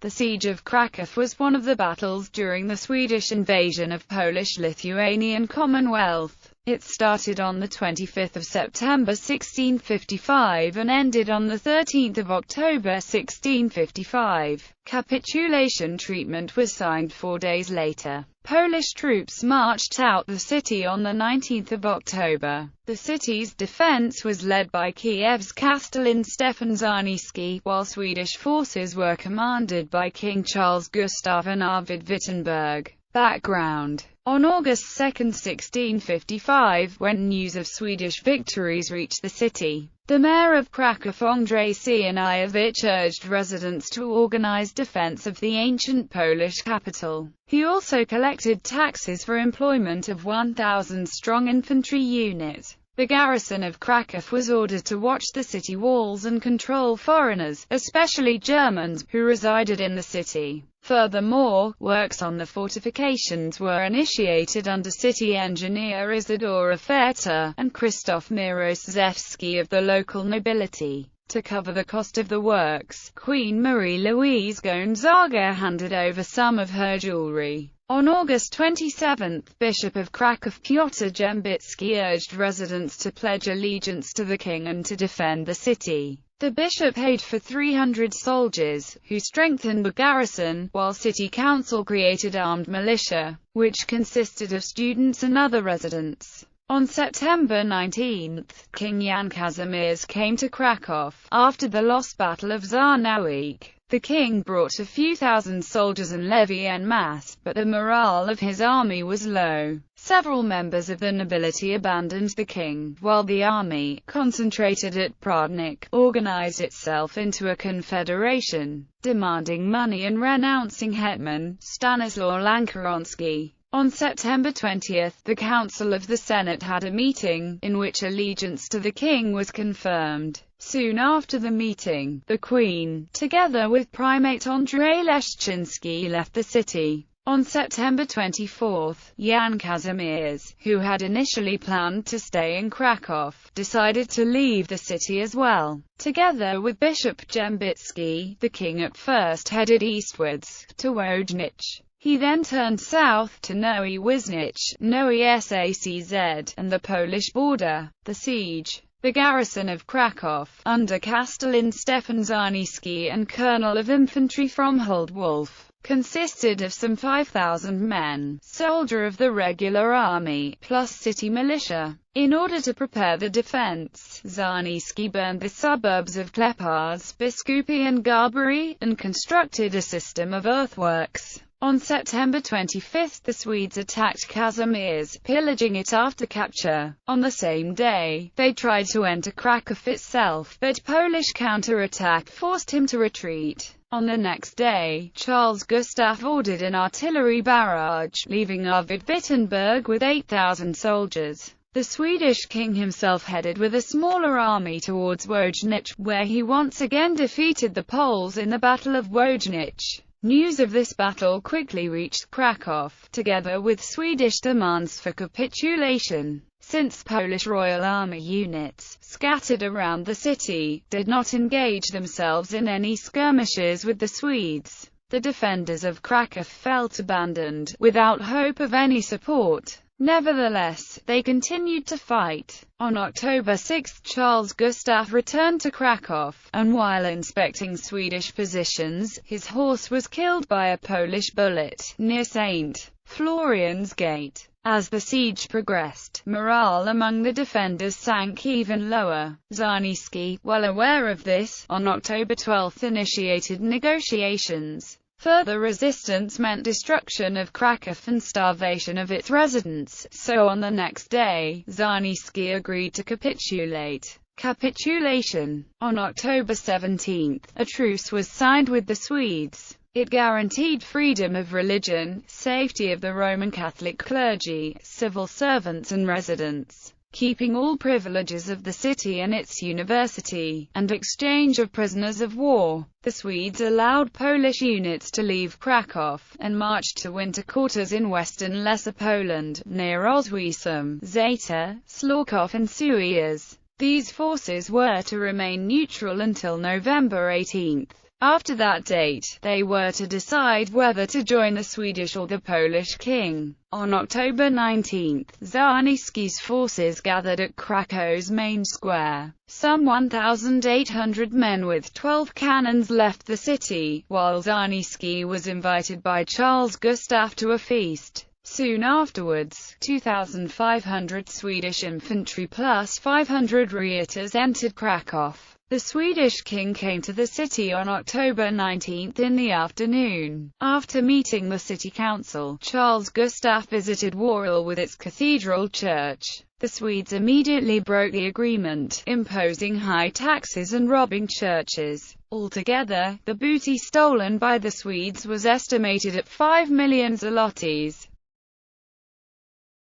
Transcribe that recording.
The siege of Kraków was one of the battles during the Swedish invasion of Polish-Lithuanian Commonwealth. It started on the 25th of September 1655 and ended on the 13th of October 1655. Capitulation treatment was signed 4 days later. Polish troops marched out the city on the 19th of October. The city's defense was led by Kiev's Castellan Stefan Czarnyski, while Swedish forces were commanded by King Charles Gustav and Arvid Wittenberg. Background: on August 2, 1655, when news of Swedish victories reached the city, the mayor of Kraków Andrzej Sieniawicz urged residents to organize defense of the ancient Polish capital. He also collected taxes for employment of 1,000-strong infantry unit. The garrison of Kraków was ordered to watch the city walls and control foreigners, especially Germans, who resided in the city. Furthermore, works on the fortifications were initiated under city engineer Isidora Feta and Krzysztof Mirosewski of the local nobility. To cover the cost of the works, Queen Marie Louise Gonzaga handed over some of her jewelry. On August 27, Bishop of Kraków Piotr Dębicki urged residents to pledge allegiance to the king and to defend the city. The bishop paid for 300 soldiers, who strengthened the garrison, while city council created armed militia, which consisted of students and other residents. On September 19, King Jan Kazimierz came to Kraków. After the lost Battle of Żarnowiec, the king brought a few thousand soldiers and levy en masse, but the morale of his army was low. Several members of the nobility abandoned the king, while the army, concentrated at Prodnik, organized itself into a confederation, demanding money and renouncing hetman Stanislaw Lankaronski. On September 20, the Council of the Senate had a meeting, in which allegiance to the king was confirmed. Soon after the meeting, the Queen, together with Primate Andrzej Leszczyński, left the city. On September 24, Jan Kazimierz, who had initially planned to stay in Kraków, decided to leave the city as well. Together with Bishop Dębicki, the king at first headed eastwards, to Wojnice. He then turned south to Nowy Wisnich, Nowy Sacz, and the Polish border. The siege. The garrison of Kraków, under Castellan Stefan Czarnyski and Colonel of Infantry Fromhold Wolf, consisted of some 5,000 men, soldier of the regular army, plus city militia. In order to prepare the defense, Czarnyski burned the suburbs of Kleparz, Biskupi and Garbary, and constructed a system of earthworks. On September 25, the Swedes attacked Kazimierz, pillaging it after capture. On the same day, they tried to enter Kraków itself, but Polish counterattack forced him to retreat. On the next day, Charles Gustav ordered an artillery barrage, leaving Arvid Wittenberg with 8,000 soldiers. The Swedish king himself headed with a smaller army towards Wojnice, where he once again defeated the Poles in the Battle of Wojnice. News of this battle quickly reached Kraków, together with Swedish demands for capitulation. Since Polish Royal Army units, scattered around the city, did not engage themselves in any skirmishes with the Swedes, the defenders of Kraków felt abandoned, without hope of any support. Nevertheless, they continued to fight. On October 6, Charles Gustav returned to Kraków, and while inspecting Swedish positions, his horse was killed by a Polish bullet, near St. Florian's Gate. As the siege progressed, morale among the defenders sank even lower. Czarnyski, well aware of this, on October 12 initiated negotiations. Further resistance meant destruction of Kraków and starvation of its residents, so on the next day, Czarnyski agreed to capitulate. Capitulation. On October 17, a truce was signed with the Swedes. It guaranteed freedom of religion, safety of the Roman Catholic clergy, civil servants and residents, keeping all privileges of the city and its university, and exchange of prisoners of war. The Swedes allowed Polish units to leave Kraków, and marched to winter quarters in western Lesser Poland, near Oswiecim, Zeta, Szlachów and Suyerzy. These forces were to remain neutral until November 18. After that date, they were to decide whether to join the Swedish or the Polish king. On October 19, Czarniecki's forces gathered at Krakow's main square. Some 1,800 men with 12 cannons left the city, while Czarniecki was invited by Charles Gustaf to a feast. Soon afterwards, 2,500 Swedish infantry plus 500 reiters entered Kraków. The Swedish king came to the city on October 19 in the afternoon. After meeting the city council, Charles Gustaf visited Warsaw with its cathedral church. The Swedes immediately broke the agreement, imposing high taxes and robbing churches. Altogether, the booty stolen by the Swedes was estimated at 5 million zlotys.